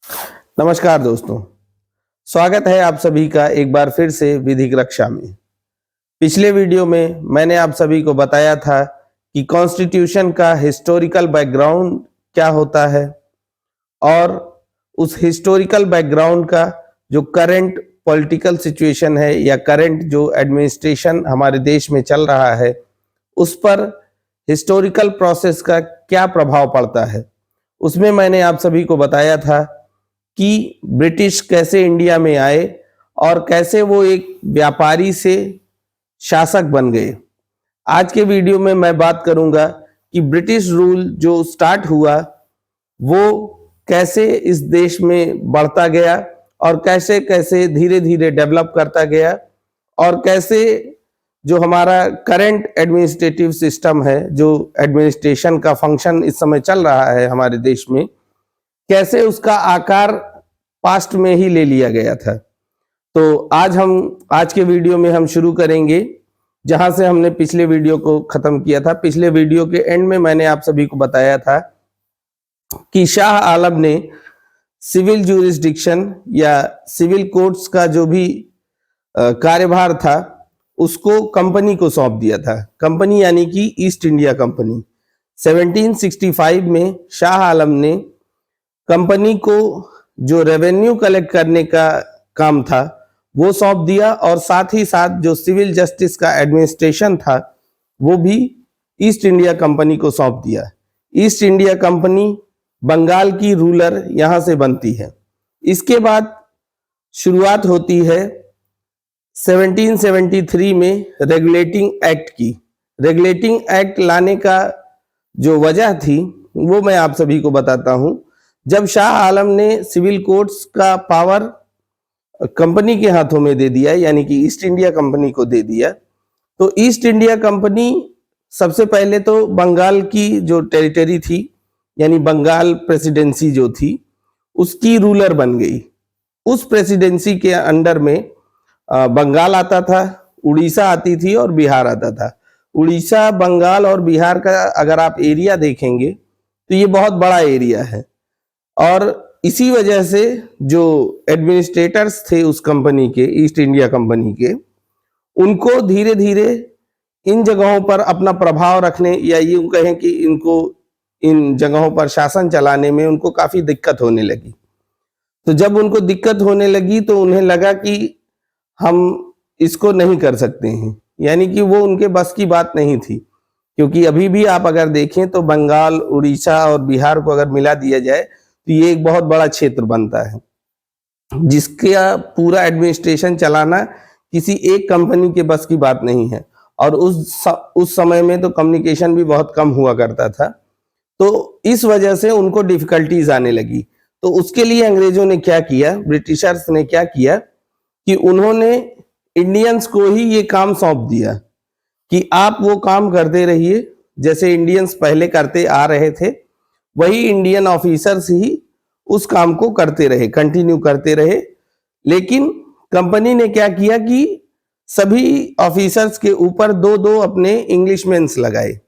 नमस्कार दोस्तों, स्वागत है आप सभी का एक बार फिर से विधिक रक्षा में। पिछले वीडियो में मैंने आप सभी को बताया था कि कॉन्स्टिट्यूशन का हिस्टोरिकल बैकग्राउंड क्या होता है और उस हिस्टोरिकल बैकग्राउंड का जो करंट पॉलिटिकल सिचुएशन है या करंट जो एडमिनिस्ट्रेशन हमारे देश में चल रहा है, उस पर हिस्टोरिकल प्रोसेस का क्या प्रभाव पड़ता है। उसमें मैंने आप सभी को बताया था कि ब्रिटिश कैसे इंडिया में आए और कैसे वो एक व्यापारी से शासक बन गए। आज के वीडियो में मैं बात करूंगा कि ब्रिटिश रूल जो स्टार्ट हुआ वो कैसे इस देश में बढ़ता गया और कैसे कैसे धीरे धीरे डेवलप करता गया और कैसे जो हमारा करंट एडमिनिस्ट्रेटिव सिस्टम है, जो एडमिनिस्ट्रेशन का फंक्शन इस समय चल रहा है हमारे देश में, कैसे उसका आकार पास्ट में ही ले लिया गया था। तो आज के वीडियो में हम शुरू करेंगे जहां से हमने पिछले वीडियो को खत्म किया था। पिछले वीडियो के एंड में मैंने आप सभी को बताया था कि शाह आलम ने सिविल ज्यूरिसडिक्शन या सिविल कोर्ट्स का जो भी कार्यभार था उसको कंपनी को सौंप दिया था। कंपनी यानी कि ईस्ट इंडिया कंपनी। 1765 में शाह आलम ने कंपनी को जो रेवेन्यू कलेक्ट करने का काम था वो सौंप दिया और साथ ही साथ जो सिविल जस्टिस का एडमिनिस्ट्रेशन था वो भी ईस्ट इंडिया कंपनी को सौंप दिया। ईस्ट इंडिया कंपनी बंगाल की रूलर यहां से बनती है। इसके बाद शुरुआत होती है 1773 में रेगुलेटिंग एक्ट की। रेगुलेटिंग एक्ट लाने का जो वजह थी वो मैं आप सभी को बताता हूं। जब शाह आलम ने सिविल कोर्ट्स का पावर कंपनी के हाथों में दे दिया, यानी कि ईस्ट इंडिया कंपनी को दे दिया, तो ईस्ट इंडिया कंपनी सबसे पहले तो बंगाल की जो टेरिटरी थी, यानी बंगाल प्रेसिडेंसी जो थी, उसकी रूलर बन गई। उस प्रेसिडेंसी के अंडर में बंगाल आता था, उड़ीसा आती थी और बिहार आता था। उड़ीसा, बंगाल और बिहार का अगर आप एरिया देखेंगे तो ये बहुत बड़ा एरिया है और इसी वजह से जो एडमिनिस्ट्रेटर्स थे उस कंपनी के, ईस्ट इंडिया कंपनी के, उनको धीरे धीरे इन जगहों पर अपना प्रभाव रखने या यूं कहें कि इनको इन जगहों पर शासन चलाने में उनको काफी दिक्कत होने लगी। तो जब उनको दिक्कत होने लगी तो उन्हें लगा कि हम इसको नहीं कर सकते हैं, यानी कि वो उनके बस की बात नहीं थी। क्योंकि अभी भी आप अगर देखें तो बंगाल, उड़ीसा और बिहार को अगर मिला दिया जाए तो ये एक बहुत बड़ा क्षेत्र बनता है जिसका पूरा एडमिनिस्ट्रेशन चलाना किसी एक कंपनी के बस की बात नहीं है। और उस समय में तो कम्युनिकेशन भी बहुत कम हुआ करता था, तो इस वजह से उनको डिफिकल्टीज आने लगी। तो उसके लिए अंग्रेजों ने क्या किया, ब्रिटिशर्स ने क्या किया कि उन्होंने इंडियंस को ही ये काम सौंप दिया कि आप वो काम करते रहिए जैसे इंडियंस पहले करते आ रहे थे, वही इंडियन ऑफिसर्स ही उस काम को करते रहे, कंटिन्यू करते रहे। लेकिन कंपनी ने क्या किया कि सभी ऑफिसर्स के ऊपर दो दो अपने इंग्लिशमैन्स लगाए,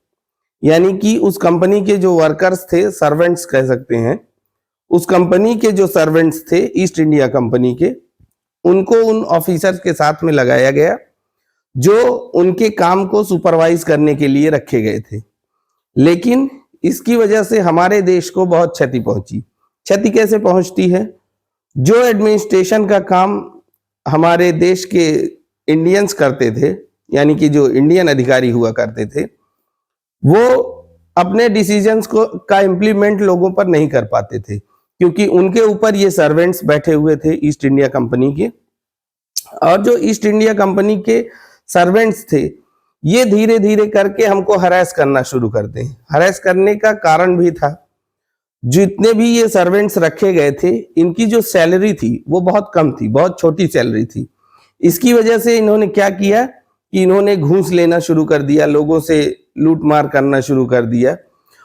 यानी कि उस कंपनी के जो वर्कर्स थे, सर्वेंट्स कह सकते हैं, उस कंपनी के जो सर्वेंट्स थे ईस्ट इंडिया कंपनी के, उनको उन ऑफिसर्स के साथ में लगाया गया जो उनके काम को सुपरवाइज करने के लिए रखे गए थे। लेकिन इसकी वजह से हमारे देश को बहुत क्षति पहुंची। क्षति कैसे पहुंचती है? जो एडमिनिस्ट्रेशन का काम हमारे देश के इंडियंस करते थे, यानी कि जो इंडियन अधिकारी हुआ करते थे, वो अपने डिसीजंस को का इम्प्लीमेंट लोगों पर नहीं कर पाते थे क्योंकि उनके ऊपर ये सर्वेंट्स बैठे हुए थे ईस्ट इंडिया कंपनी के। और जो ईस्ट इंडिया कंपनी के सर्वेंट्स थे ये धीरे धीरे करके हमको हरास करना शुरू करते हैं। हरास करने का कारण भी था, जितने भी ये सर्वेंट्स रखे गए थे इनकी जो सैलरी थी वो बहुत कम थी, बहुत छोटी सैलरी थी। इसकी वजह से इन्होंने क्या किया कि इन्होंने घूस लेना शुरू कर दिया, लोगों से लूट मार करना शुरू कर दिया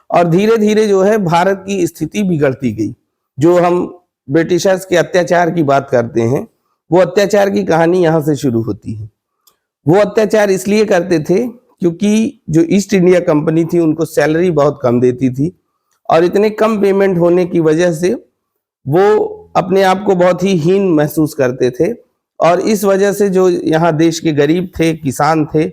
और धीरे धीरे जो है भारत की स्थिति बिगड़ती गई। जो हम ब्रिटिशर्स के अत्याचार की बात करते हैं, वो अत्याचार की कहानी यहाँ से शुरू होती है। वो अत्याचार इसलिए करते थे क्योंकि जो ईस्ट इंडिया कंपनी थी उनको सैलरी बहुत कम देती थी और इतने कम पेमेंट होने की वजह से वो अपने आप को बहुत ही हीन महसूस करते थे और इस वजह से जो यहाँ देश के गरीब थे, किसान थे,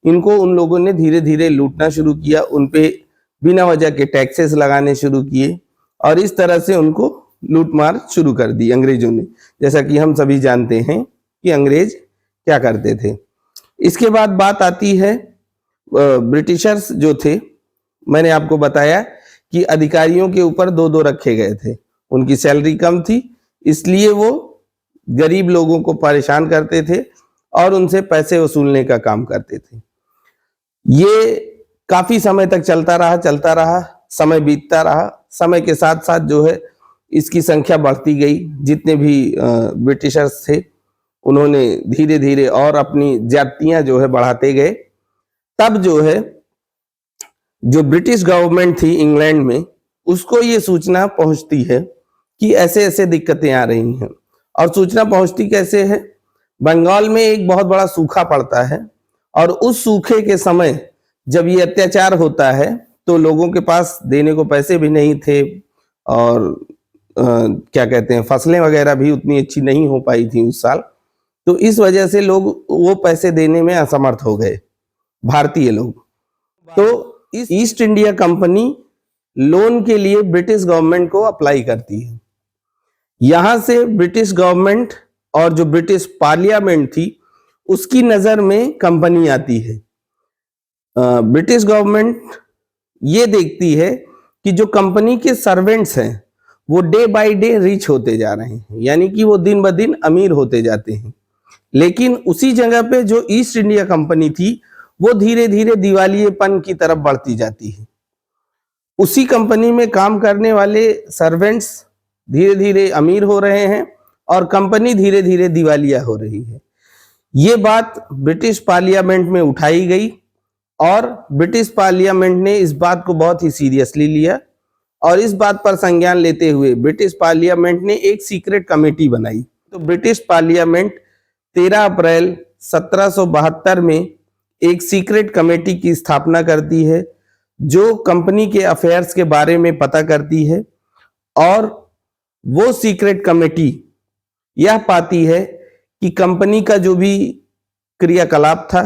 इनको उन लोगों ने धीरे धीरे लूटना शुरू किया, उन पे बिना वजह के टैक्सेस लगाने शुरू किए और इस तरह से उनको लूटमार शुरू कर दी अंग्रेजों ने। जैसा कि हम सभी जानते हैं कि अंग्रेज क्या करते थे। इसके बाद बात आती है ब्रिटिशर्स जो थे, मैंने आपको बताया कि अधिकारियों के ऊपर दो दो रखे गए थे, उनकी सैलरी कम थी इसलिए वो गरीब लोगों को परेशान करते थे और उनसे पैसे वसूलने का काम करते थे। ये काफी समय तक चलता रहा, समय बीतता रहा। समय के साथ साथ जो है इसकी संख्या बढ़ती गई। जितने भी ब्रिटिशर्स थे उन्होंने धीरे धीरे और अपनी ज्यादतियां जो है बढ़ाते गए। तब जो है जो ब्रिटिश गवर्नमेंट थी इंग्लैंड में, उसको ये सूचना पहुंचती है कि ऐसे ऐसे दिक्कतें आ रही हैं। और सूचना पहुंचती कैसे है? बंगाल में एक बहुत बड़ा सूखा पड़ता है और उस सूखे के समय जब ये अत्याचार होता है तो लोगों के पास देने को पैसे भी नहीं थे और क्या कहते हैं, फसलें वगैरह भी उतनी अच्छी नहीं हो पाई थी उस साल। तो इस वजह से लोग वो पैसे देने में असमर्थ हो गए, भारतीय लोग। तो इस ईस्ट इंडिया कंपनी लोन के लिए ब्रिटिश गवर्नमेंट को अप्लाई करती है। यहां से ब्रिटिश गवर्नमेंट और जो ब्रिटिश पार्लियामेंट थी उसकी नजर में कंपनी आती है। ब्रिटिश गवर्नमेंट ये देखती है कि जो कंपनी के सर्वेंट्स हैं वो डे बाय डे रिच होते जा रहे हैं, यानी कि वो दिन ब दिन अमीर होते जाते हैं। लेकिन उसी जगह पे जो ईस्ट इंडिया कंपनी थी वो धीरे धीरे दिवालियेपन की तरफ बढ़ती जाती है। उसी कंपनी में काम करने वाले सर्वेंट्स धीरे धीरे अमीर हो रहे हैं और कंपनी धीरे धीरे दिवालिया हो रही है। ये बात ब्रिटिश पार्लियामेंट में उठाई गई और ब्रिटिश पार्लियामेंट ने इस बात को बहुत ही सीरियसली लिया और इस बात पर संज्ञान लेते हुए ब्रिटिश पार्लियामेंट ने एक सीक्रेट कमेटी बनाई। तो ब्रिटिश पार्लियामेंट 13 अप्रैल 1772 में एक सीक्रेट कमेटी की स्थापना करती है जो कंपनी के अफेयर्स के बारे में पता करती है और वो सीक्रेट कमेटी यह पाती है कि कंपनी का जो भी क्रियाकलाप था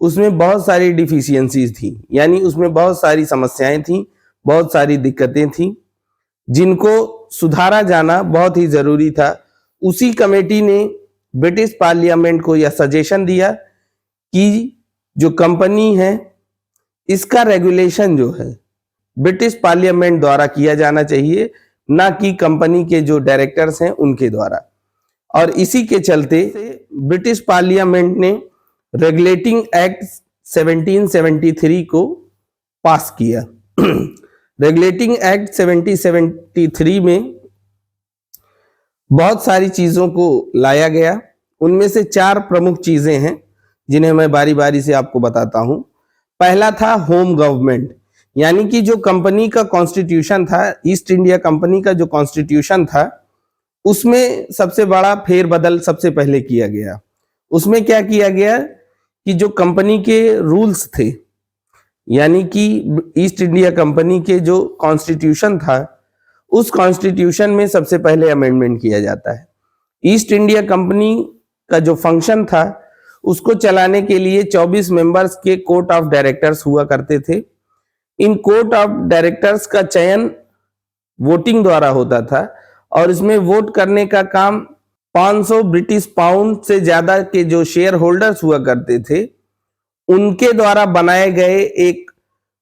उसमें बहुत सारी डिफिशियंसीज थी, यानी उसमें बहुत सारी समस्याएं थी, बहुत सारी दिक्कतें थी जिनको सुधारा जाना बहुत ही जरूरी था। उसी कमेटी ने ब्रिटिश पार्लियामेंट को यह सजेशन दिया कि जो कंपनी है इसका रेगुलेशन जो है ब्रिटिश पार्लियामेंट द्वारा किया जाना चाहिए, ना कि कंपनी के जो डायरेक्टर्स हैं उनके द्वारा। और इसी के चलते ब्रिटिश पार्लियामेंट ने रेगुलेटिंग एक्ट 1773 को पास किया। रेगुलेटिंग एक्ट 1773 में बहुत सारी चीजों को लाया गया। उनमें से 4 प्रमुख चीजें हैं जिन्हें मैं बारी बारी से आपको बताता हूं। पहला था होम गवर्नमेंट, यानी कि जो कंपनी का कॉन्स्टिट्यूशन था, ईस्ट इंडिया कंपनी का जो कॉन्स्टिट्यूशन था उसमें सबसे बड़ा फेरबदल सबसे पहले किया गया। उसमें क्या किया गया कि जो कंपनी के रूल्स थे, यानी कि ईस्ट इंडिया कंपनी के जो कॉन्स्टिट्यूशन था उस कॉन्स्टिट्यूशन में सबसे पहले अमेंडमेंट किया जाता है। ईस्ट इंडिया कंपनी का जो फंक्शन था उसको चलाने के लिए 24 मेंबर्स के कोर्ट ऑफ डायरेक्टर्स हुआ करते थे। इन कोर्ट ऑफ डायरेक्टर्स का चयन वोटिंग द्वारा होता था और इसमें वोट करने का काम 500 ब्रिटिश पाउंड से ज्यादा के जो शेयर होल्डर्स हुआ करते थे उनके द्वारा बनाए गए एक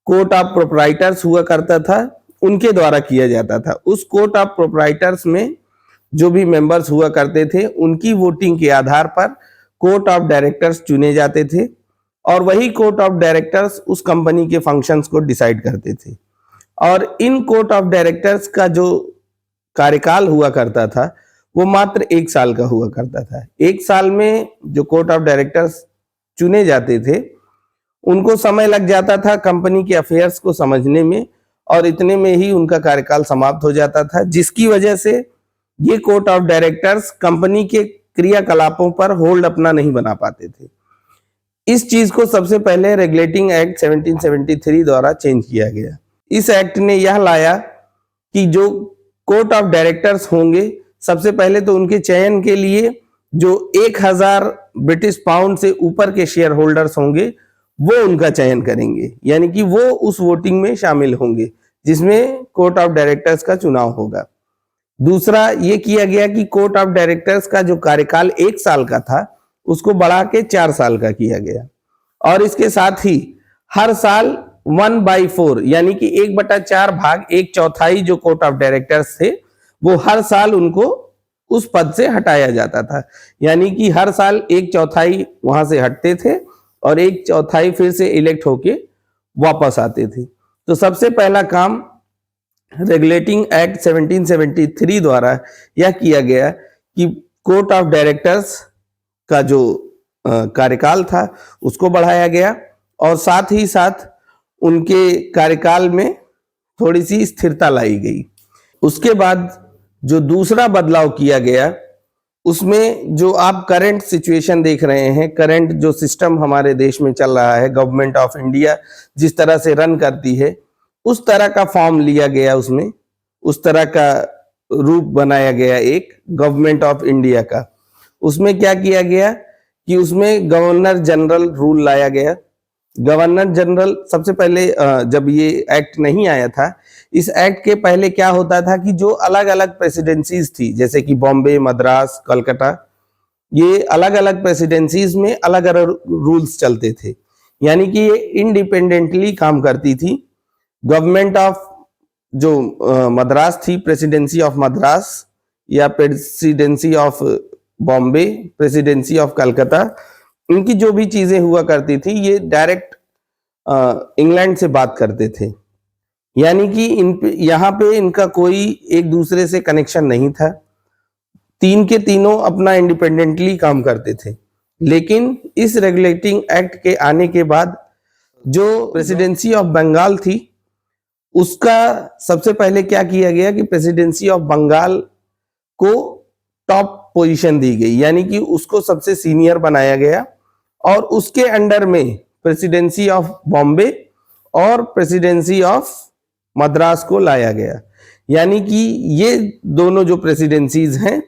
कोर्ट ऑफ प्रोप्राइटर्स हुआ करता था, उनके द्वारा किया जाता था। उस कोर्ट ऑफ प्रोप्राइटर्स में जो भी मेंबर्स हुआ करते थे उनकी वोटिंग के आधार पर कोर्ट ऑफ डायरेक्टर्स चुने जाते थे और वही कोर्ट ऑफ डायरेक्टर्स उस कंपनी के फंक्शंस को डिसाइड करते थे। और इन कोर्ट ऑफ डायरेक्टर्स का जो कार्यकाल हुआ करता था वो मात्र 1 साल का हुआ करता था। 1 साल में जो कोर्ट ऑफ डायरेक्टर्स चुने जाते थे उनको समय लग जाता था कंपनी के अफेयर्स को समझने में और इतने में ही उनका कार्यकाल समाप्त हो जाता था, जिसकी वजह से ये कोर्ट ऑफ डायरेक्टर्स कंपनी के क्रियाकलापों पर होल्ड अपना नहीं बना पाते थे। इस चीज को सबसे पहले रेगुलेटिंग एक्ट 1773 द्वारा चेंज किया गया। इस एक्ट ने यह लाया कि जो कोर्ट ऑफ डायरेक्टर्स होंगे सबसे पहले तो उनके चयन के लिए जो 1000 ब्रिटिश पाउंड से ऊपर के शेयर होल्डर्स होंगे वो उनका चयन करेंगे, यानी कि वो उस वोटिंग में शामिल होंगे जिसमें कोर्ट ऑफ डायरेक्टर्स का चुनाव होगा। दूसरा ये किया गया कि कोर्ट ऑफ डायरेक्टर्स का जो कार्यकाल 1 साल का था उसको बढ़ा के 4 साल का किया गया, और इसके साथ ही हर साल 1/4 यानी कि 1/4 भाग 1/4 जो कोर्ट ऑफ डायरेक्टर्स थे वो हर साल उनको उस पद से हटाया जाता था, यानी कि हर साल 1/4 वहां से हटते थे और 1/4 फिर से इलेक्ट होके वापस आते थे। तो सबसे पहला काम रेगुलेटिंग एक्ट 1773 द्वारा यह किया गया कि कोर्ट ऑफ डायरेक्टर्स का जो कार्यकाल था उसको बढ़ाया गया और साथ ही साथ उनके कार्यकाल में थोड़ी सी स्थिरता लाई गई। उसके बाद जो दूसरा बदलाव किया गया उसमें जो आप करंट सिचुएशन देख रहे हैं, करंट जो सिस्टम हमारे देश में चल रहा है, गवर्नमेंट ऑफ इंडिया जिस तरह से रन करती है उस तरह का फॉर्म लिया गया, उसमें उस तरह का रूप बनाया गया एक गवर्नमेंट ऑफ इंडिया का। उसमें क्या किया गया कि उसमें गवर्नर जनरल रूल लाया गया। गवर्नर जनरल सबसे पहले जब ये एक्ट नहीं आया था, इस एक्ट के पहले क्या होता था कि जो अलग अलग प्रेसिडेंसीज थी जैसे कि बॉम्बे, मद्रास, कलकत्ता, ये अलग अलग प्रेसिडेंसीज में अलग अलग रूल्स चलते थे, यानी कि ये इंडिपेंडेंटली काम करती थी। गवर्नमेंट ऑफ जो मद्रास थी, प्रेसिडेंसी ऑफ मद्रास या presidency of Bombay, presidency of Calcutta, इनकी जो भी चीजें हुआ करती थी ये डायरेक्ट इंग्लैंड से बात करते थे, यानी कि यहाँ पे इनका कोई एक दूसरे से कनेक्शन नहीं था। तीन के तीनों अपना इंडिपेंडेंटली काम करते थे। लेकिन इस रेगुलेटिंग एक्ट के आने के बाद जो प्रेसिडेंसी ऑफ बंगाल थी उसका सबसे पहले क्या किया गया कि प्रेसिडेंसी ऑफ बंगाल को टॉप पोजीशन दी गई, यानी कि उसको सबसे सीनियर बनाया गया और उसके अंडर में प्रेसिडेंसी ऑफ बॉम्बे और प्रेसिडेंसी ऑफ मद्रास को लाया गया, यानी कि ये दोनों जो प्रेसिडेंसीज हैं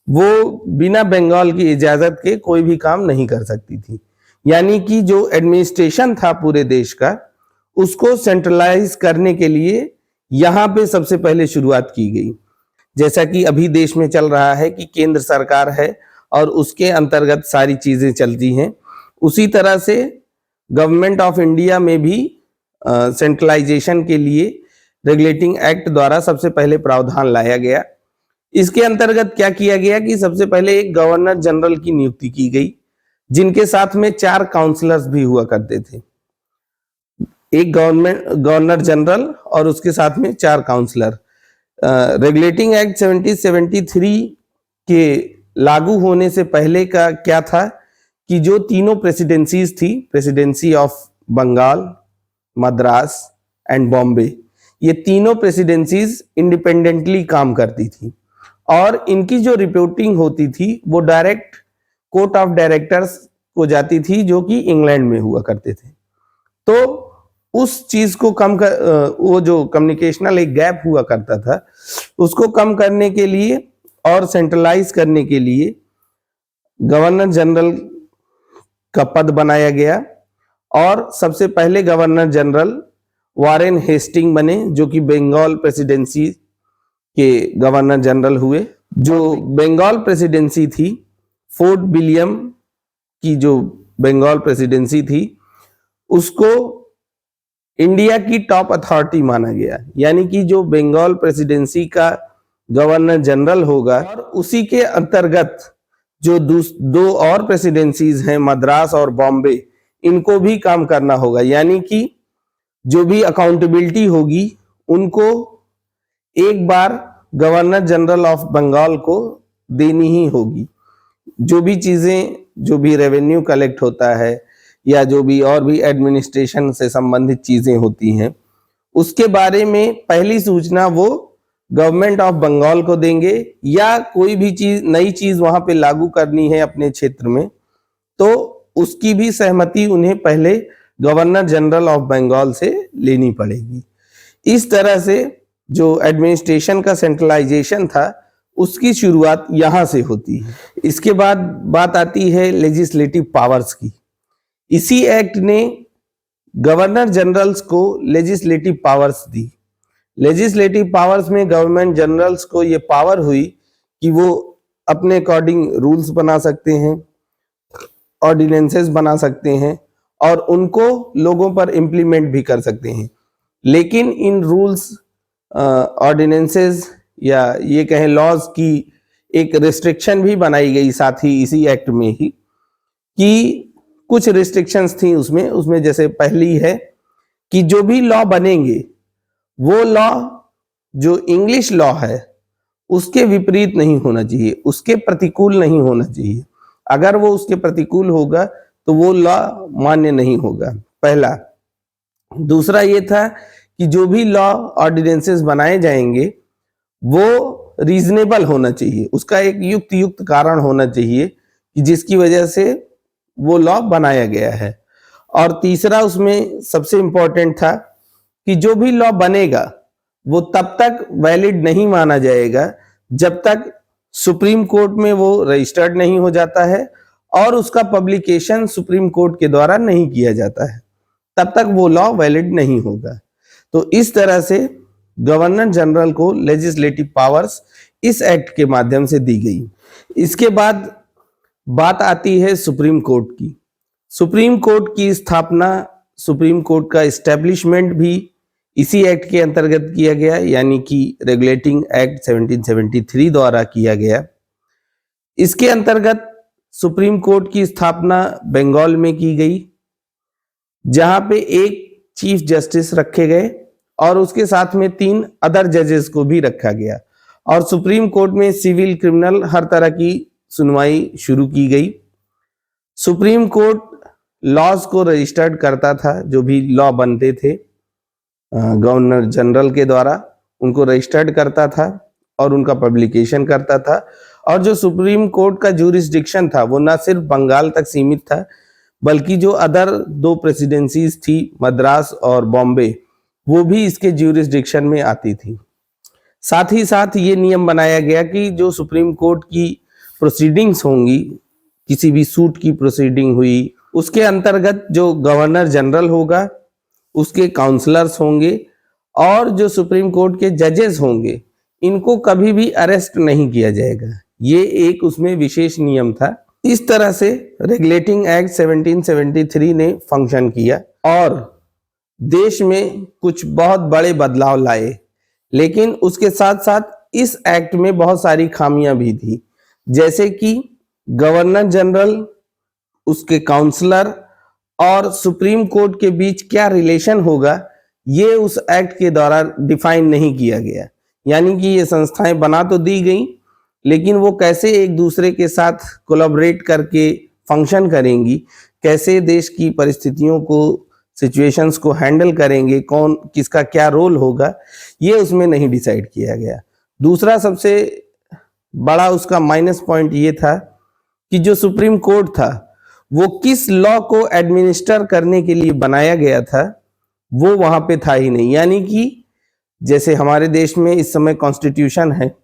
वो बिना बंगाल की इजाजत के कोई भी काम नहीं कर सकती थी, यानी कि जो एडमिनिस्ट्रेशन था पूरे देश का उसको सेंट्रलाइज करने के लिए यहाँ पे सबसे पहले शुरुआत की गई। जैसा कि अभी देश में चल रहा है कि केंद्र सरकार है और उसके अंतर्गत सारी चीजें चलती हैं, उसी तरह से गवर्नमेंट ऑफ इंडिया में भी सेंट्रलाइजेशन के लिए रेगुलेटिंग एक्ट द्वारा सबसे पहले प्रावधान लाया गया। इसके अंतर्गत क्या किया गया कि सबसे पहले एक गवर्नर जनरल की नियुक्ति की गई, जिनके साथ में 4 काउंसलर्स भी हुआ करते थे। एक गवर्नर जनरल और उसके साथ में 4 काउंसलर। रेगुलेटिंग एक्ट 1773 के लागू होने से पहले का क्या था कि जो तीनों प्रेसिडेंसीज थी, presidency of Bengal, Madras and Bombay, ये तीनों प्रेसिडेंसीज इंडिपेंडेंटली काम करती थी और इनकी जो रिपोर्टिंग होती थी वो डायरेक्ट कोर्ट ऑफ डायरेक्टर्स को जाती थी जो कि इंग्लैंड में हुआ करते थे। तो उस चीज को कम कर, वो जो कम्युनिकेशनल एक गैप हुआ करता था उसको कम करने के लिए और सेंट्रलाइज करने के लिए गवर्नर जनरल का पद बनाया गया और सबसे पहले गवर्नर जनरल वारेन हेस्टिंग बने जो कि बंगाल प्रेसिडेंसी के गवर्नर जनरल हुए। जो बंगाल प्रेसिडेंसी थी, फोर्ट विलियम की जो बंगाल प्रेसिडेंसी थी उसको इंडिया की टॉप अथॉरिटी माना गया, यानी कि जो बंगाल प्रेसिडेंसी का गवर्नर जनरल होगा और उसी के अंतर्गत जो 2 और प्रेसिडेंसीज हैं, मद्रास और बॉम्बे, इनको भी काम करना होगा, यानी कि जो भी अकाउंटेबिलिटी होगी उनको एक बार गवर्नर जनरल ऑफ बंगाल को देनी ही होगी। जो भी चीजें, जो भी रेवेन्यू कलेक्ट होता है या जो भी और भी एडमिनिस्ट्रेशन से संबंधित चीजें होती हैं उसके बारे में पहली सूचना वो गवर्नमेंट ऑफ बंगाल को देंगे, या कोई भी चीज, नई चीज वहां पे लागू करनी है अपने क्षेत्र में तो उसकी भी सहमति उन्हें पहले गवर्नर जनरल ऑफ बंगाल से लेनी पड़ेगी। इस तरह से जो एडमिनिस्ट्रेशन का सेंट्रलाइजेशन था उसकी शुरुआत यहां से होती है। इसके बाद बात आती है लेजिस्लेटिव पावर्स की। इसी एक्ट ने गवर्नर जनरल्स को लेजिस्लेटिव पावर्स दी। लेजिस्लेटिव पावर्स में गवर्नमेंट जनरल्स को ये पावर हुई कि वो अपने अकॉर्डिंग रूल्स बना सकते हैं, ऑर्डिनेंसेस बना सकते हैं और उनको लोगों पर इम्प्लीमेंट भी कर सकते हैं। लेकिन इन रूल्स, ऑर्डिनेंसेस या ये कहें लॉज की एक रिस्ट्रिक्शन भी बनाई गई साथ ही इसी एक्ट में ही, कि कुछ रिस्ट्रिक्शंस थी उसमें जैसे पहली है कि जो भी लॉ बनेंगे वो लॉ जो इंग्लिश लॉ है उसके विपरीत नहीं होना चाहिए, उसके प्रतिकूल नहीं होना चाहिए। अगर वो उसके प्रतिकूल होगा तो वो लॉ मान्य नहीं होगा, पहला। दूसरा ये था कि जो भी लॉ ऑर्डिनेंसेस बनाए जाएंगे वो रीजनेबल होना चाहिए, उसका एक युक्त कारण होना चाहिए कि जिसकी वजह से वो लॉ बनाया गया है। और तीसरा उसमें सबसे इंपॉर्टेंट था कि जो भी लॉ बनेगा वो तब तक वैलिड नहीं माना जाएगा जब तक सुप्रीम कोर्ट में वो रजिस्टर्ड नहीं हो जाता है और उसका पब्लिकेशन सुप्रीम कोर्ट के द्वारा नहीं किया जाता है, तब तक वो लॉ वैलिड नहीं होगा। तो इस तरह से गवर्नर जनरल को लेजिस्लेटिव पावर्स इस एक्ट के माध्यम से दी गई। इसके बाद बात आती है सुप्रीम कोर्ट की। सुप्रीम कोर्ट की स्थापना, सुप्रीम कोर्ट का एस्टेब्लिशमेंट भी इसी एक्ट के अंतर्गत किया गया, यानी कि रेगुलेटिंग एक्ट 1773 द्वारा किया गया। इसके अंतर्गत सुप्रीम कोर्ट की स्थापना बंगाल में की गई, जहां पे एक चीफ जस्टिस रखे गए और उसके साथ में 3 अदर जजेस को भी रखा गया। और सुप्रीम कोर्ट में सिविल, क्रिमिनल हर तरह की सुनवाई शुरू की गई। सुप्रीम कोर्ट लॉज को रजिस्टर्ड करता था, जो भी लॉ बनते थे गवर्नर जनरल के द्वारा उनको रजिस्टर्ड करता था और उनका पब्लिकेशन करता था। और जो सुप्रीम कोर्ट का ज्यूरिसडिक्शन था वो ना सिर्फ बंगाल तक सीमित था, बल्कि जो अदर 2 प्रेसिडेंसीज थी, मद्रास और बॉम्बे, वो भी इसके ज्यूरिसडिक्शन में आती थी। साथ ही साथ ये नियम बनाया गया कि जो सुप्रीम कोर्ट की प्रोसीडिंग्स होंगी, किसी भी सूट की प्रोसीडिंग हुई, उसके अंतर्गत जो गवर्नर जनरल होगा, उसके काउंसलर्स होंगे और जो सुप्रीम कोर्ट के जजेस होंगे, इनको कभी भी अरेस्ट नहीं किया जाएगा। ये एक उसमें विशेष नियम था। इस तरह से रेगुलेटिंग एक्ट 1773 ने फंक्शन किया और देश में कुछ बहुत बड़े बदलाव लाए। लेकिन उसके साथ साथ इस एक्ट में बहुत सारी खामियां भी थी, जैसे कि गवर्नर जनरल, उसके काउंसलर और सुप्रीम कोर्ट के बीच क्या रिलेशन होगा, ये उस एक्ट के द्वारा डिफाइन नहीं किया गया। यानी कि ये संस्थाएं बना तो दी गई, लेकिन वो कैसे एक दूसरे के साथ कोलैबोरेट करके फंक्शन करेंगी, कैसे देश की परिस्थितियों को, सिचुएशंस को हैंडल करेंगे, कौन किसका क्या रोल होगा, ये उसमें नहीं डिसाइड किया गया। दूसरा सबसे बड़ा उसका माइनस पॉइंट ये था कि जो सुप्रीम कोर्ट था वो किस लॉ को एडमिनिस्टर करने के लिए बनाया गया था वो वहां पे था ही नहीं। यानी कि जैसे हमारे देश में इस समय कॉन्स्टिट्यूशन है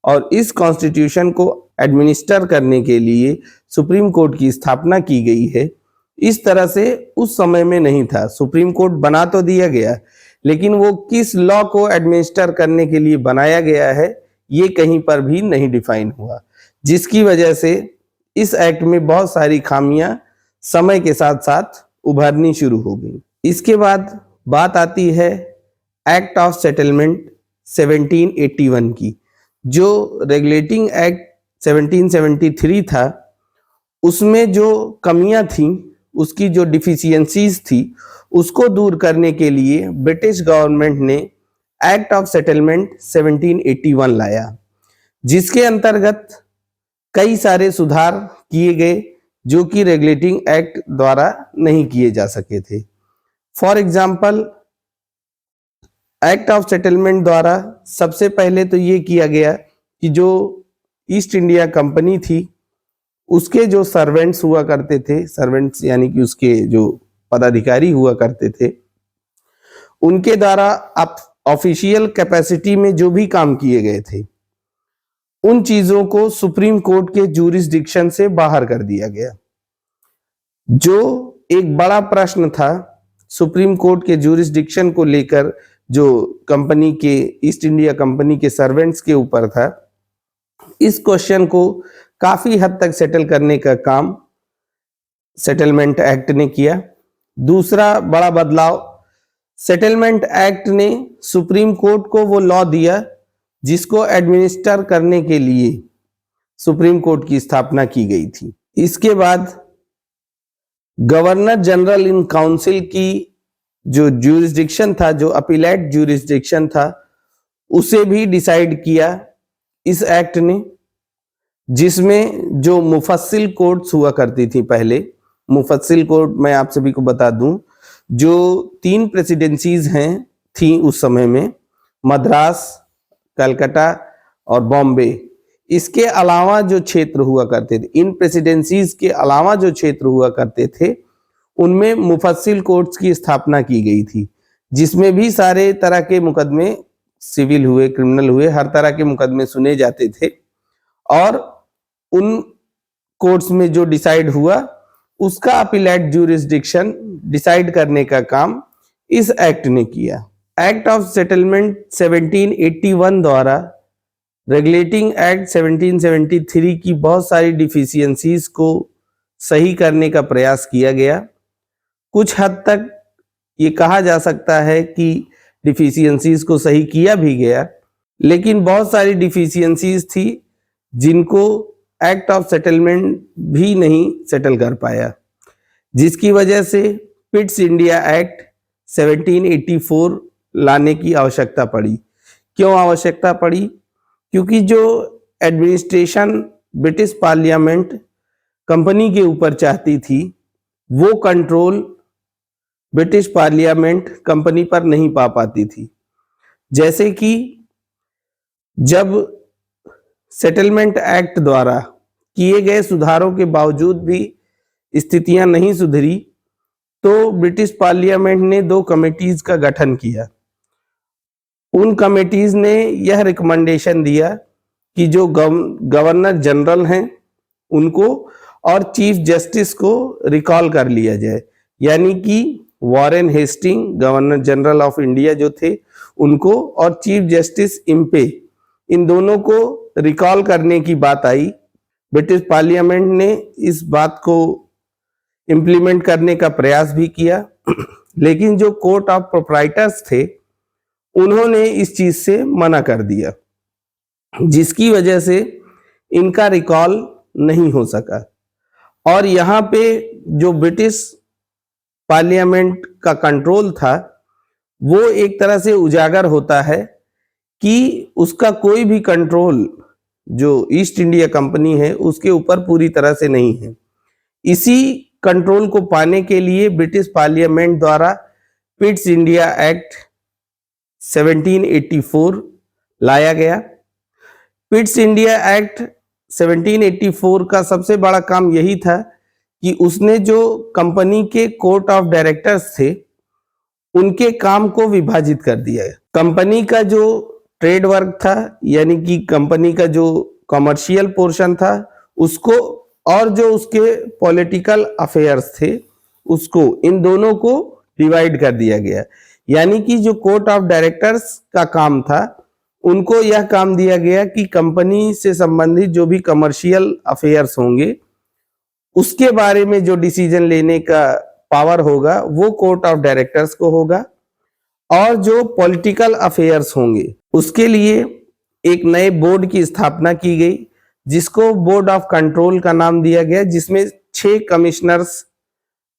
और इस कॉन्स्टिट्यूशन को एडमिनिस्टर करने के लिए सुप्रीम कोर्ट की स्थापना की गई है, इस तरह से उस समय में नहीं था। सुप्रीम कोर्ट बना तो दिया गया, लेकिन वो किस लॉ को एडमिनिस्टर करने के लिए बनाया गया है ये कहीं पर भी नहीं डिफाइन हुआ, जिसकी वजह से इस एक्ट में बहुत सारी खामियां समय के साथ साथ उभरनी शुरू हो गई। इसके बाद बात आती है एक्ट ऑफ सेटलमेंट 1781 की। जो रेगुलेटिंग एक्ट 1773 था उसमें जो कमियां थी, उसकी जो डिफिशियंसीज थी, उसको दूर करने के लिए ब्रिटिश गवर्नमेंट ने एक्ट ऑफ सेटलमेंट 1781 लाया, जिसके अंतर्गत कई सारे सुधार किए गए जो कि रेगुलेटिंग एक्ट द्वारा नहीं किए जा सके थे। For example, act of settlement द्वारा सबसे पहले तो ये किया गया कि जो ईस्ट इंडिया कंपनी थी उसके जो सर्वेंट्स हुआ करते थे, सर्वेंट्स यानी कि उसके जो पदाधिकारी हुआ करते थे, उनके द्वारा ऑफिशियल कैपेसिटी में जो भी काम किए गए थे उन चीजों को सुप्रीम कोर्ट के जूरिसडिक्शन से बाहर कर दिया गया। जो एक बड़ा प्रश्न था सुप्रीम कोर्ट के जूरिसडिक्शन को लेकर, जो कंपनी के, ईस्ट इंडिया कंपनी के सर्वेंट्स के ऊपर था, इस क्वेश्चन को काफी हद तक सेटल करने का काम सेटलमेंट एक्ट ने किया। दूसरा बड़ा बदलाव, सेटलमेंट एक्ट ने सुप्रीम कोर्ट को वो लॉ दिया जिसको एडमिनिस्टर करने के लिए सुप्रीम कोर्ट की स्थापना की गई थी। इसके बाद गवर्नर जनरल इन काउंसिल की जो ज्यूरिसडिक्शन था, जो अपीलेट ज्यूरिसडिक्शन था, उसे भी डिसाइड किया इस एक्ट ने, जिसमें जो मुफस्सिल कोर्ट्स हुआ करती थी पहले, मुफस्सिल कोर्ट मैं आप सभी को बता दूं, जो 3 प्रेसिडेंसीज हैं थी उस समय में, मद्रास, कलकत्ता और बॉम्बे। इसके अलावा जो क्षेत्र हुआ करते थे, इन प्रेसिडेंसीज के अलावा जो क्षेत्र हुआ करते थे, उनमें मुफस्सिल कोर्ट्स की स्थापना की गई थी, जिसमें भी सारे तरह के मुकदमे, सिविल हुए, क्रिमिनल हुए, हर तरह के मुकदमे सुने जाते थे। और उन कोर्ट्स में जो डिसाइड हुआ उसका अपीलेट ज्यूरिसडिक्शन डिसाइड करने का काम इस एक्ट ने किया। एक्ट ऑफ सेटलमेंट 1781 द्वारा रेगुलेटिंग एक्ट 1773 की बहुत सारी डिफिशियंसीज को सही करने का प्रयास किया गया। कुछ हद तक ये कहा जा सकता है कि डिफिशियंसीज को सही किया भी गया, लेकिन बहुत सारी डिफिशियंसीज थी जिनको एक्ट ऑफ सेटलमेंट भी नहीं सेटल कर पाया, जिसकी वजह से पिट्स इंडिया एक्ट 1784 लाने की आवश्यकता पड़ी। क्यों आवश्यकता पड़ी? क्योंकि जो एडमिनिस्ट्रेशन ब्रिटिश पार्लियामेंट कंपनी के ऊपर चाहती थी, वो कंट्रोल ब्रिटिश पार्लियामेंट कंपनी पर नहीं पा पाती थी। जैसे कि जब सेटलमेंट एक्ट द्वारा किए गए सुधारों के बावजूद भी स्थितियां नहीं सुधरी, तो ब्रिटिश पार्लियामेंट ने 2 कमेटीज का गठन किया। उन कमेटीज ने यह रिकमेंडेशन दिया कि जो गवर्नर जनरल हैं उनको और चीफ जस्टिस को रिकॉल कर लिया जाए, यानी कि Warren Hastings, governor general of India जो थे, उनको, और चीफ जस्टिस इम्पे, इन दोनों को रिकॉल करने की बात आई। ब्रिटिश पार्लियामेंट ने इस बात को इम्प्लीमेंट करने का प्रयास भी किया, लेकिन जो कोर्ट ऑफ प्रोप्राइटर्स थे उन्होंने इस चीज से मना कर दिया, जिसकी वजह से इनका रिकॉल नहीं हो सका। और यहाँ पे जो ब्रिटिश पार्लियामेंट का कंट्रोल था वो एक तरह से उजागर होता है कि उसका कोई भी कंट्रोल जो ईस्ट इंडिया कंपनी है उसके ऊपर पूरी तरह से नहीं है। इसी कंट्रोल को पाने के लिए ब्रिटिश पार्लियामेंट द्वारा पिट्स इंडिया एक्ट 1784 लाया गया। पिट्स इंडिया एक्ट 1784 का सबसे बड़ा काम यही था कि उसने जो कंपनी के कोर्ट ऑफ डायरेक्टर्स थे उनके काम को विभाजित कर दिया। कंपनी का जो ट्रेड वर्क था, यानी कि कंपनी का जो कमर्शियल पोर्शन था उसको, और जो उसके पॉलिटिकल अफेयर्स थे उसको, इन दोनों को डिवाइड कर दिया गया। यानी कि जो कोर्ट ऑफ डायरेक्टर्स का काम था उनको यह काम दिया गया कि कंपनी से संबंधित जो भी कमर्शियल अफेयर्स होंगे उसके बारे में जो डिसीजन लेने का पावर होगा वो कोर्ट ऑफ डायरेक्टर्स को होगा, और जो पॉलिटिकल अफेयर्स होंगे उसके लिए एक नए बोर्ड की स्थापना की गई जिसको बोर्ड ऑफ कंट्रोल का नाम दिया गया, जिसमें 6 कमिश्नर्स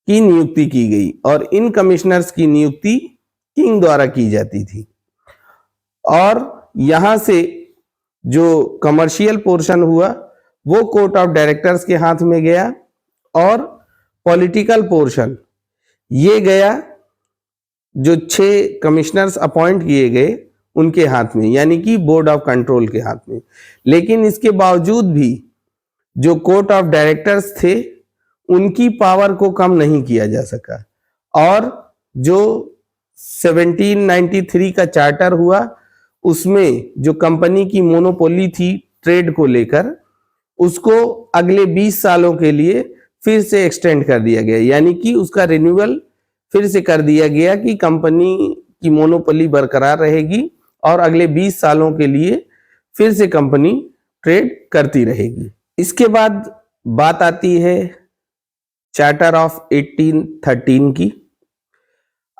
की नियुक्ति की गई, और इन कमिश्नर्स की नियुक्ति किंग द्वारा की जाती थी। और यहां से जो कमर्शियल पोर्शन हुआ वो कोर्ट ऑफ डायरेक्टर्स के हाथ में गया, और पॉलिटिकल पोर्शन ये गया जो 6 कमिश्नर्स अपॉइंट किए गए उनके हाथ में, यानी कि बोर्ड ऑफ कंट्रोल के हाथ में। लेकिन इसके बावजूद भी जो कोर्ट ऑफ डायरेक्टर्स थे उनकी पावर को कम नहीं किया जा सका, और जो 1793 का चार्टर हुआ उसमें जो कंपनी की मोनोपोली थी ट्रेड को लेकर उसको अगले 20 सालों के लिए फिर से एक्सटेंड कर दिया गया, यानी कि उसका रिन्यूअल फिर से कर दिया गया कि कंपनी की मोनोपोली बरकरार रहेगी और अगले 20 सालों के लिए फिर से कंपनी ट्रेड करती रहेगी। इसके बाद बात आती है चार्टर ऑफ 1813 की।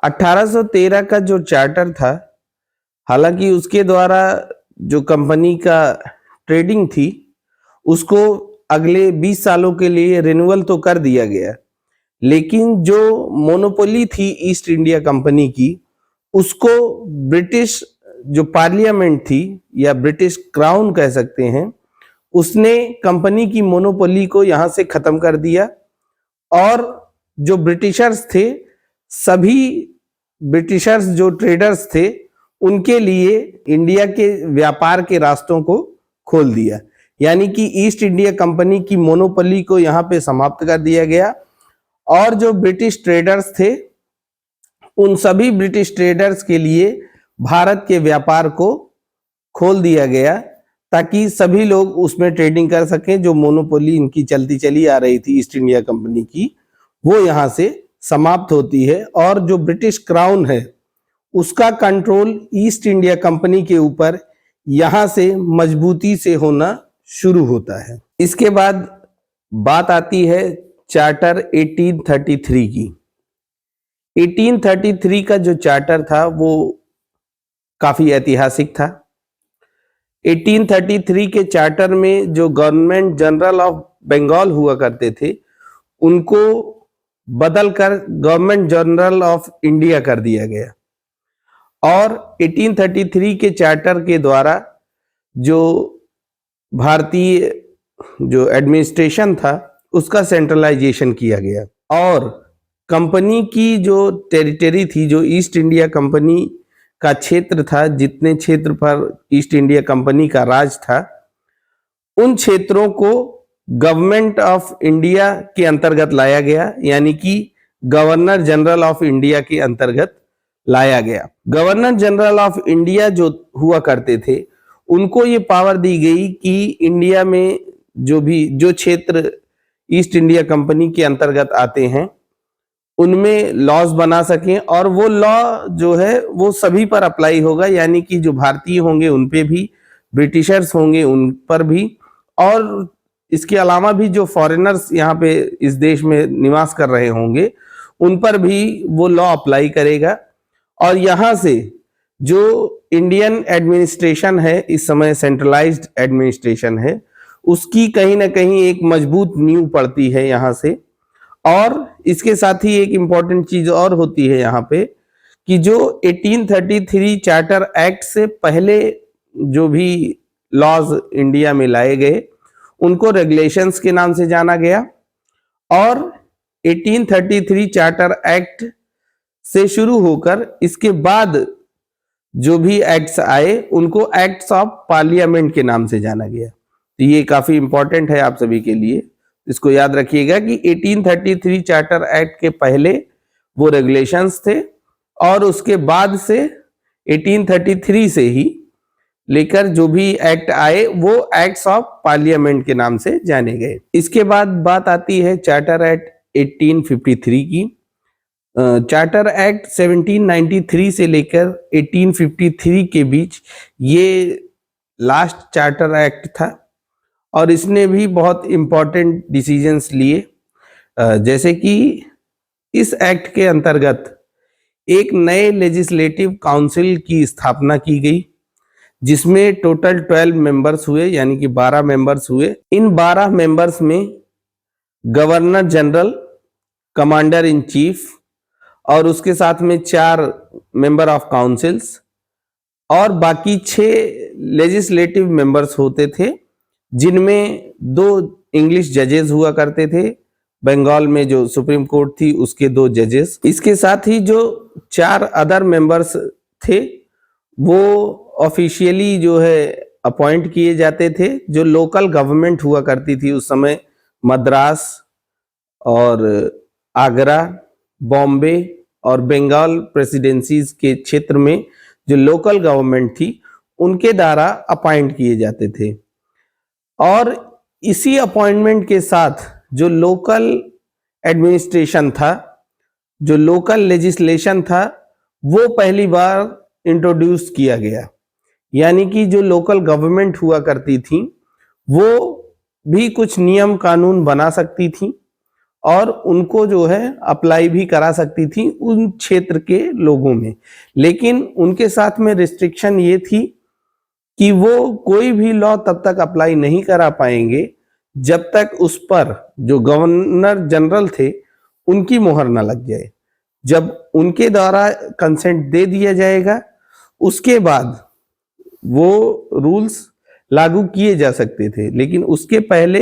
1813 का जो चार्टर था, हालांकि उसके द्वारा जो कंपनी का ट्रेडिंग थी उसको अगले 20 सालों के लिए रिन्यूअल तो कर दिया गया, लेकिन जो मोनोपोली थी ईस्ट इंडिया कंपनी की उसको ब्रिटिश जो पार्लियामेंट थी या ब्रिटिश क्राउन कह सकते हैं, उसने कंपनी की मोनोपोली को यहां से खत्म कर दिया और जो ब्रिटिशर्स थे, सभी ब्रिटिशर्स जो ट्रेडर्स थे, उनके लिए इंडिया के व्यापार के रास्तों को खोल दिया। यानी कि ईस्ट इंडिया कंपनी की मोनोपोली को यहाँ पे समाप्त कर दिया गया और जो ब्रिटिश ट्रेडर्स थे, उन सभी ब्रिटिश ट्रेडर्स के लिए भारत के व्यापार को खोल दिया गया ताकि सभी लोग उसमें ट्रेडिंग कर सकें। जो मोनोपोली इनकी चलती चली आ रही थी ईस्ट इंडिया कंपनी की, वो यहाँ से समाप्त होती है और जो ब्रिटिश क्राउन है उसका कंट्रोल ईस्ट इंडिया कंपनी के ऊपर यहां से मजबूती से होना शुरू होता है। इसके बाद बात आती है चार्टर 1833 की। 1833 का जो चार्टर था वो काफी ऐतिहासिक था। 1833 के चार्टर में जो गवर्नमेंट जनरल ऑफ बंगाल हुआ करते थे, उनको बदलकर गवर्नमेंट जनरल ऑफ इंडिया कर दिया गया और 1833 के चार्टर के द्वारा जो भारतीय जो एडमिनिस्ट्रेशन था उसका सेंट्रलाइजेशन किया गया और कंपनी की जो टेरिटरी थी, जो ईस्ट इंडिया कंपनी का क्षेत्र था, जितने क्षेत्र पर ईस्ट इंडिया कंपनी का राज था, उन क्षेत्रों को गवर्नमेंट ऑफ इंडिया के अंतर्गत लाया गया, यानी कि गवर्नर जनरल ऑफ इंडिया के अंतर्गत लाया गया। गवर्नर जनरल ऑफ इंडिया जो हुआ करते थे, उनको ये पावर दी गई कि इंडिया में जो क्षेत्र ईस्ट इंडिया कंपनी के अंतर्गत आते हैं उनमें लॉज बना सकें और वो लॉ जो है वो सभी पर अप्लाई होगा, यानी कि जो भारतीय होंगे उन पे भी, ब्रिटिशर्स होंगे उन पर भी, और इसके अलावा भी जो फॉरेनर्स यहाँ पे इस देश में निवास कर रहे होंगे उन पर भी वो लॉ अप्लाई करेगा। और यहाँ से जो इंडियन एडमिनिस्ट्रेशन है, इस समय सेंट्रलाइज्ड एडमिनिस्ट्रेशन है, उसकी कहीं ना कहीं एक मजबूत नींव पड़ती है यहाँ से। और इसके साथ ही एक इम्पॉर्टेंट चीज और होती है यहाँ पे कि जो 1833 चार्टर एक्ट से पहले जो भी लॉज इंडिया में लाए गए उनको रेगुलेशंस के नाम से जाना गया और 1833 चार्टर एक्ट से शुरू होकर इसके बाद जो भी एक्ट्स आए उनको एक्ट्स ऑफ पार्लियामेंट के नाम से जाना गया। तो ये काफी इंपॉर्टेंट है आप सभी के लिए, इसको याद रखिएगा कि 1833 चार्टर एक्ट के पहले वो रेगुलेशंस थे और उसके बाद से 1833 से ही लेकर जो भी एक्ट आए वो एक्ट्स ऑफ पार्लियामेंट के नाम से जाने गए। इसके बाद बात आती है चार्टर एक्ट 1853 की। चार्टर एक्ट 1793 से लेकर 1853 के बीच ये लास्ट चार्टर एक्ट था और इसने भी बहुत इंपॉर्टेंट डिसीजंस लिए, जैसे कि इस एक्ट के अंतर्गत एक नए लेजिस्लेटिव काउंसिल की स्थापना की गई जिसमें टोटल 12 मेंबर्स हुए, यानी कि 12 मेंबर्स हुए। इन 12 मेंबर्स में governor general, commander in chief और उसके साथ में 4 मेंबर ऑफ काउंसिल्स और बाकी 6 लेजिस्लेटिव मेंबर्स होते थे, जिनमें 2 इंग्लिश जजेस हुआ करते थे। बंगाल में जो सुप्रीम कोर्ट थी उसके 2 जजेस। इसके साथ ही जो 4 अदर मेंबर्स थे वो ऑफिशियली जो है अपॉइंट किए जाते थे। जो लोकल गवर्नमेंट हुआ करती थी उस समय, मद्रास और आगरा, बॉम्बे और बंगाल प्रेसिडेंसीज के क्षेत्र में जो लोकल गवर्नमेंट थी उनके द्वारा अपॉइंट किए जाते थे। और इसी अपॉइंटमेंट के साथ जो लोकल एडमिनिस्ट्रेशन था, जो लोकल लेजिस्लेशन था, वो पहली बार इंट्रोड्यूस किया गया। यानी कि जो लोकल गवर्नमेंट हुआ करती थी वो भी कुछ नियम कानून बना सकती थी और उनको जो है अप्लाई भी करा सकती थी उन क्षेत्र के लोगों में। लेकिन उनके साथ में रिस्ट्रिक्शन ये थी कि वो कोई भी लॉ तब तक अप्लाई नहीं करा पाएंगे जब तक उस पर जो गवर्नर जनरल थे उनकी मोहर ना लग जाए। जब उनके द्वारा कंसेंट दे दिया जाएगा उसके बाद वो रूल्स लागू किए जा सकते थे, लेकिन उसके पहले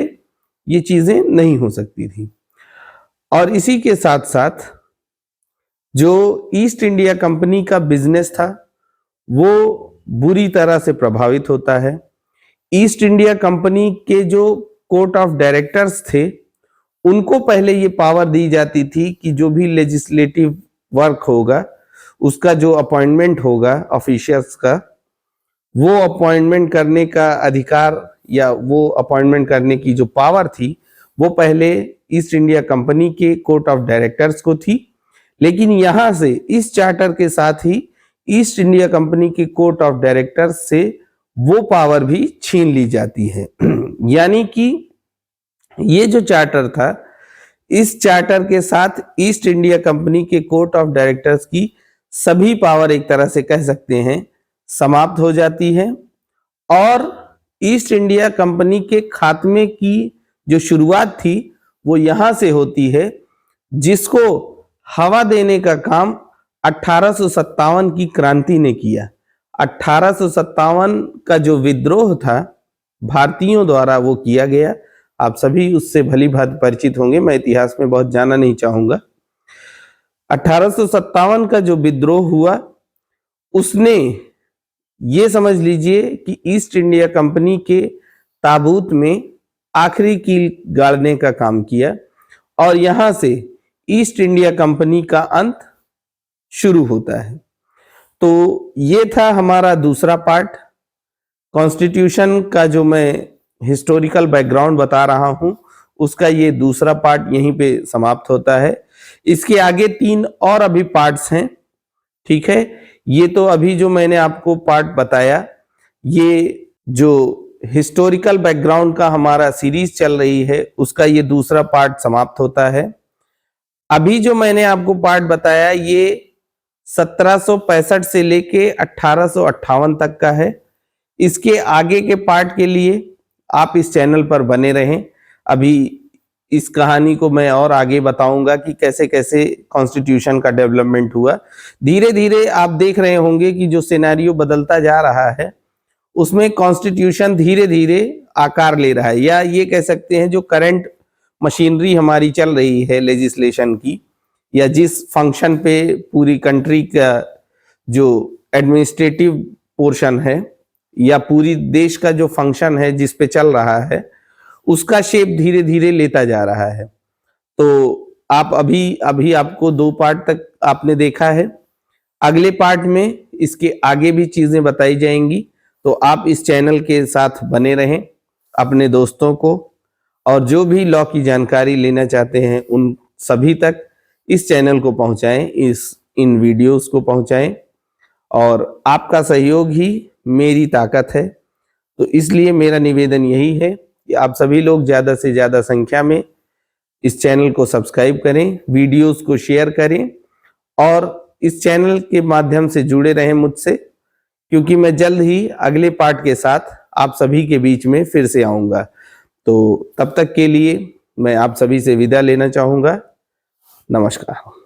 ये चीजें नहीं हो सकती थी। और इसी के साथ साथ जो ईस्ट इंडिया कंपनी का बिजनेस था वो बुरी तरह से प्रभावित होता है। ईस्ट इंडिया कंपनी के जो कोर्ट ऑफ डायरेक्टर्स थे उनको पहले ये पावर दी जाती थी कि जो भी लेजिस्लेटिव वर्क होगा उसका जो अपॉइंटमेंट होगा ऑफिशियल्स का, वो अपॉइंटमेंट करने का अधिकार या वो अपॉइंटमेंट करने की जो पावर थी वो पहले ईस्ट इंडिया कंपनी के कोर्ट ऑफ डायरेक्टर्स को थी। लेकिन यहां से इस चार्टर के साथ ही ईस्ट इंडिया कंपनी के कोर्ट ऑफ डायरेक्टर्स से वो पावर भी छीन ली जाती है। यानी कि ये जो चार्टर था, इस चार्टर के साथ ईस्ट इंडिया कंपनी के कोर्ट ऑफ डायरेक्टर्स की सभी पावर एक तरह से कह सकते हैं समाप्त हो जाती है और ईस्ट इंडिया कंपनी के खात्मे की जो शुरुआत थी वो यहां से होती है, जिसको हवा देने का काम 1857 की क्रांति ने किया। 1857 का जो विद्रोह था भारतीयों द्वारा वो किया गया। आप सभी उससे भली भांति परिचित होंगे, मैं इतिहास में बहुत जाना नहीं चाहूंगा। 1857 का जो विद्रोह हुआ उसने ये समझ लीजिए कि ईस्ट इंडिया कंपनी के ताबूत में आखिरी कील गाड़ने का काम किया और यहां से ईस्ट इंडिया कंपनी का अंत शुरू होता है। तो ये था हमारा दूसरा पार्ट। कॉन्स्टिट्यूशन का जो मैं हिस्टोरिकल बैकग्राउंड बता रहा हूं उसका ये दूसरा पार्ट यहीं पे समाप्त होता है। इसके आगे 3 और अभी पार्ट्स हैं, ठीक है। ये तो अभी जो मैंने आपको पार्ट बताया, ये जो हिस्टोरिकल बैकग्राउंड का हमारा सीरीज चल रही है उसका ये दूसरा पार्ट समाप्त होता है। अभी जो मैंने आपको पार्ट बताया ये 1765 से लेके 1858 तक का है। इसके आगे के पार्ट के लिए आप इस चैनल पर बने रहें। अभी इस कहानी को मैं और आगे बताऊंगा कि कैसे कैसे कॉन्स्टिट्यूशन का डेवलपमेंट हुआ। धीरे धीरे आप देख रहे होंगे कि जो सिनेरियो बदलता जा रहा है उसमें कॉन्स्टिट्यूशन धीरे धीरे आकार ले रहा है, या ये कह सकते हैं जो करंट मशीनरी हमारी चल रही है लेजिस्लेशन की, या जिस फंक्शन पे पूरी कंट्री का जो एडमिनिस्ट्रेटिव पोर्शन है या पूरी देश का जो फंक्शन है जिस पे चल रहा है उसका शेप धीरे धीरे लेता जा रहा है। तो आप अभी आपको 2 पार्ट तक आपने देखा है। अगले पार्ट में इसके आगे भी चीजें बताई जाएंगी, तो आप इस चैनल के साथ बने रहें। अपने दोस्तों को और जो भी लॉ की जानकारी लेना चाहते हैं उन सभी तक इस चैनल को पहुंचाएं, इन वीडियोस को पहुंचाएं। और आपका सहयोग ही मेरी ताकत है, तो इसलिए मेरा निवेदन यही है कि आप सभी लोग ज़्यादा से ज़्यादा संख्या में इस चैनल को सब्सक्राइब करें, वीडियोस को शेयर करें और इस चैनल के माध्यम से जुड़े रहें मुझसे, क्योंकि मैं जल्द ही अगले पार्ट के साथ आप सभी के बीच में फिर से आऊँगा। तो तब तक के लिए मैं आप सभी से विदा लेना चाहूँगा। नमस्कार।